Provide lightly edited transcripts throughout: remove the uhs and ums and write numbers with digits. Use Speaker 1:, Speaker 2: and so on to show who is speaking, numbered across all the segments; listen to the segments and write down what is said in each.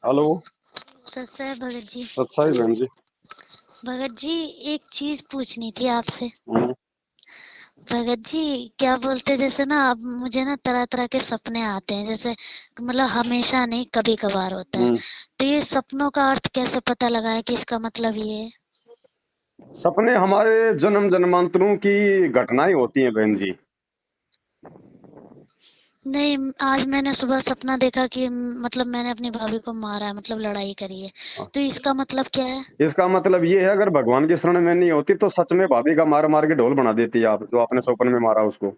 Speaker 1: Hello.
Speaker 2: सस्ता है भगत जी।
Speaker 1: अच्छा ही बहन जी।
Speaker 2: भगत जी, एक चीज पूछनी थी आपसे।
Speaker 1: हम्म।
Speaker 2: भगत जी, क्या बोलते, जैसे ना अब मुझे ना तरह तरह के सपने आते हैं, जैसे मतलब हमेशा नहीं, कभी कभार होता है।
Speaker 1: हम्म।
Speaker 2: तो ये सपनों का अर्थ कैसे पता लगाए कि इसका मतलब ये है?
Speaker 1: सपने हमारे जन्म जन्मांतरों की घटनाएं होती हैं बहन जी।
Speaker 2: नहीं, आज मैंने सुबह सपना देखा कि मतलब मैंने अपनी भाभी को मारा है, मतलब लड़ाई करी है। तो इसका मतलब क्या है?
Speaker 1: इसका मतलब ये है, अगर भगवान की शरण में नहीं होती तो सच में भाभी का मार मार के ढोल बना देती आप, जो आपने स्वप्न में मारा उसको।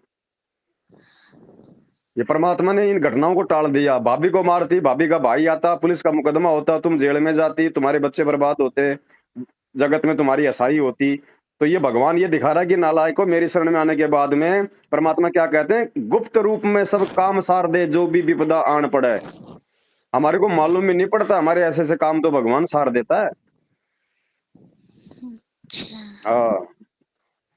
Speaker 1: ये परमात्मा ने इन घटनाओं को टाल दिया। भाभी को मारती, भाभी का भाई आता, पुलिस का मुकदमा होता, तुम जेल में जाती, तुम्हारे बच्चे बर्बाद होते, जगत में तुम्हारी असाई होती। तो ये भगवान ये दिखा रहा है कि नालायक को, मेरी शरण में आने के बाद में परमात्मा क्या कहते हैं, गुप्त रूप में सब काम सार दे, जो भी विपदा आन पड़े। हमारे को मालूम ही नहीं पड़ता, हमारे ऐसे ऐसे काम तो भगवान सार देता है।
Speaker 2: अच्छा।
Speaker 1: हाँ,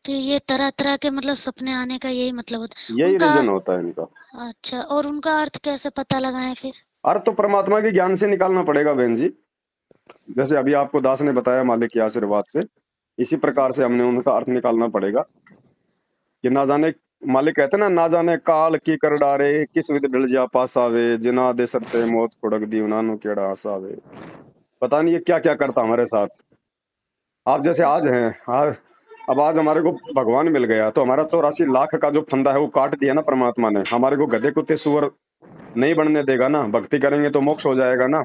Speaker 2: तो ये तरह तरह के मतलब सपने आने का यही मतलब होता है
Speaker 1: यही
Speaker 2: उनका?
Speaker 1: रीजन होता है इनका।
Speaker 2: अच्छा, और उनका अर्थ कैसे पता लगाएं फिर?
Speaker 1: अर्थ तो परमात्मा के ज्ञान से निकालना पड़ेगा बहन जी। जैसे अभी आपको दास ने बताया मालिक के आशीर्वाद से, इसी प्रकार से हमने उनका अर्थ निकालना पड़ेगा। कि ना जाने, मालिक कहते ना, ना जाने काल की कर डारे, किस विध ढल जा पास आवे, जिना दे सरते मौत खुड़क दी उनानु केड़ा आसावे। पता नहीं ये क्या क्या करता हमारे साथ। आप जैसे आज हैं, आज अब आज हमारे को भगवान मिल गया तो हमारा 84 लाख का जो फंदा है वो काट दिया ना परमात्मा ने। हमारे को गधे कुत्ते सुअर नहीं बनने देगा ना, भक्ति करेंगे तो मोक्ष हो जाएगा ना।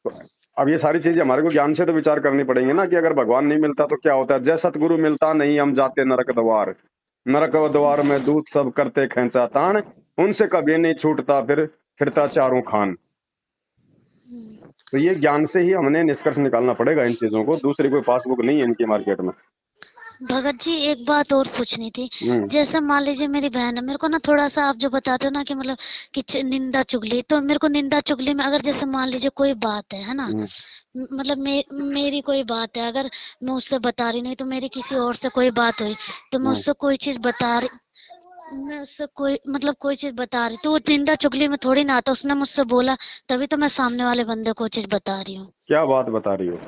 Speaker 1: तो अब ये सारी चीजें हमारे को ज्ञान से तो विचार करनी पड़ेंगी ना, कि अगर भगवान नहीं मिलता तो क्या होता है। जय सतगुरु मिलता नहीं, हम जाते नरक द्वार, नरक द्वार में दूत सब करते खेचा तान, उनसे कभी नहीं छूटता फिर फिरता चारों खान। तो ये ज्ञान से ही हमने निष्कर्ष निकालना पड़ेगा इन चीजों को, दूसरी कोई पासबुक नहीं है इनकी मार्केट में।
Speaker 2: भगत जी, एक बात और पूछनी थी।
Speaker 1: हम्म।
Speaker 2: जैसे मान लीजिए मेरी बहन है, मेरे को ना थोड़ा सा आप जो बताते हो ना कि मतलब कि निंदा चुगली, तो मेरे को निंदा चुगली में अगर जैसे मान लीजिए कोई बात है ना,
Speaker 1: हम्म।
Speaker 2: मतलब मेरी कोई बात है, अगर मैं उससे बता रही नहीं, तो मेरी किसी और से कोई बात हुई, तो मैं
Speaker 1: हम्म।
Speaker 2: उससे कोई चीज बता रही, मैं उससे कोई मतलब कोई चीज बता रही, तो वो निंदा चुगली में थोड़ी ना आता। उसने मुझसे बोला, तभी तो मैं सामने वाले बंदे को चीज बता रही हूँ।
Speaker 1: क्या बात बता रही हो।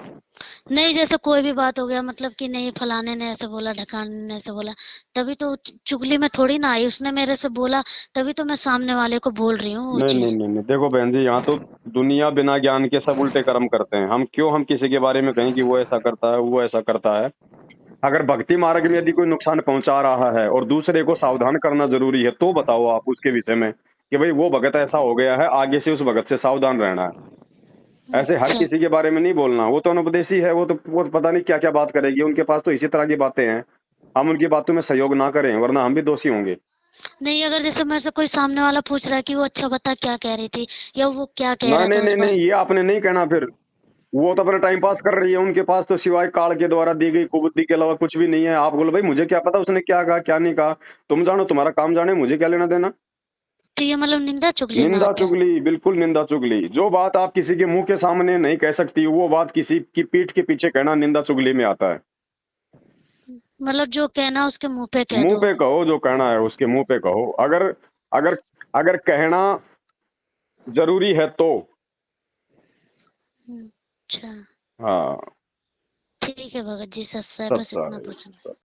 Speaker 2: नहीं, जैसे कोई भी बात हो गया, मतलब कि नहीं फलाने ने ऐसे बोला, ढकाने ने ऐसे बोला, तभी तो चुगली में थोड़ी ना आई। उसने मेरे से बोला, तभी तो मैं सामने वाले को बोल रही हूँ वो
Speaker 1: नहीं नहीं
Speaker 2: चीज।
Speaker 1: नहीं नहीं, देखो बहन जी, यहाँ तो दुनिया बिना ज्ञान के सब उल्टे कर्म करते हैं। हम किसी के बारे में कहें कि वो ऐसा करता है, वो ऐसा करता है। अगर भक्ति मार्ग में यदि कोई नुकसान पहुंचा रहा है और दूसरे को सावधान करना जरूरी है, तो बताओ आप उसके विषय में कि भाई वो भगत ऐसा हो गया है, आगे से उस भगत से सावधान रहना है। ऐसे हर
Speaker 2: अच्छा।
Speaker 1: किसी के बारे में नहीं बोलना, वो तो अनुपदेशी है, वो तो पता नहीं क्या क्या बात करेगी, उनके पास तो इसी तरह की बातें हैं। हम उनकी बातों में सहयोग ना करें, वरना हम भी दोषी होंगे।
Speaker 2: नहीं, अगर जैसे मेरे से कोई सामने वाला पूछ रहा है कि वो अच्छा बता क्या कह रही थी, या वो क्या कह
Speaker 1: ना,
Speaker 2: रहा
Speaker 1: नहीं
Speaker 2: था उस
Speaker 1: नहीं
Speaker 2: बात।
Speaker 1: नहीं, ये आपने नहीं कहना फिर। वो तो अपना टाइम पास कर रही है, उनके पास तो सिवाय काल के द्वारा दी गई कुबुद्धि के अलावा कुछ भी नहीं है। आप बोलो भाई मुझे क्या पता उसने क्या कहा क्या नहीं कहा, तुम जानो, तुम्हारा काम जाने, मुझे क्या लेना देना।
Speaker 2: तो ये मतलब निंदा चुगली में
Speaker 1: निंदा
Speaker 2: आता है?
Speaker 1: चुगली, बिल्कुल निंदा चुगली। जो बात आप किसी के मुंह के सामने नहीं कह सकती, वो बात किसी की पीठ के पीछे कहना निंदा चुगली में आता है।
Speaker 2: मतलब जो कहना उसके मुंह पे कह
Speaker 1: मुंह
Speaker 2: दो।
Speaker 1: पे कहो, जो कहना है उसके मुंह पे कहो। अगर अगर अगर कहना जरूरी है तो।
Speaker 2: अच्छा।
Speaker 1: हाँ।
Speaker 2: ठीक है भगत जी, सच है, बस इतना
Speaker 1: सत्संग।
Speaker 2: पूछना।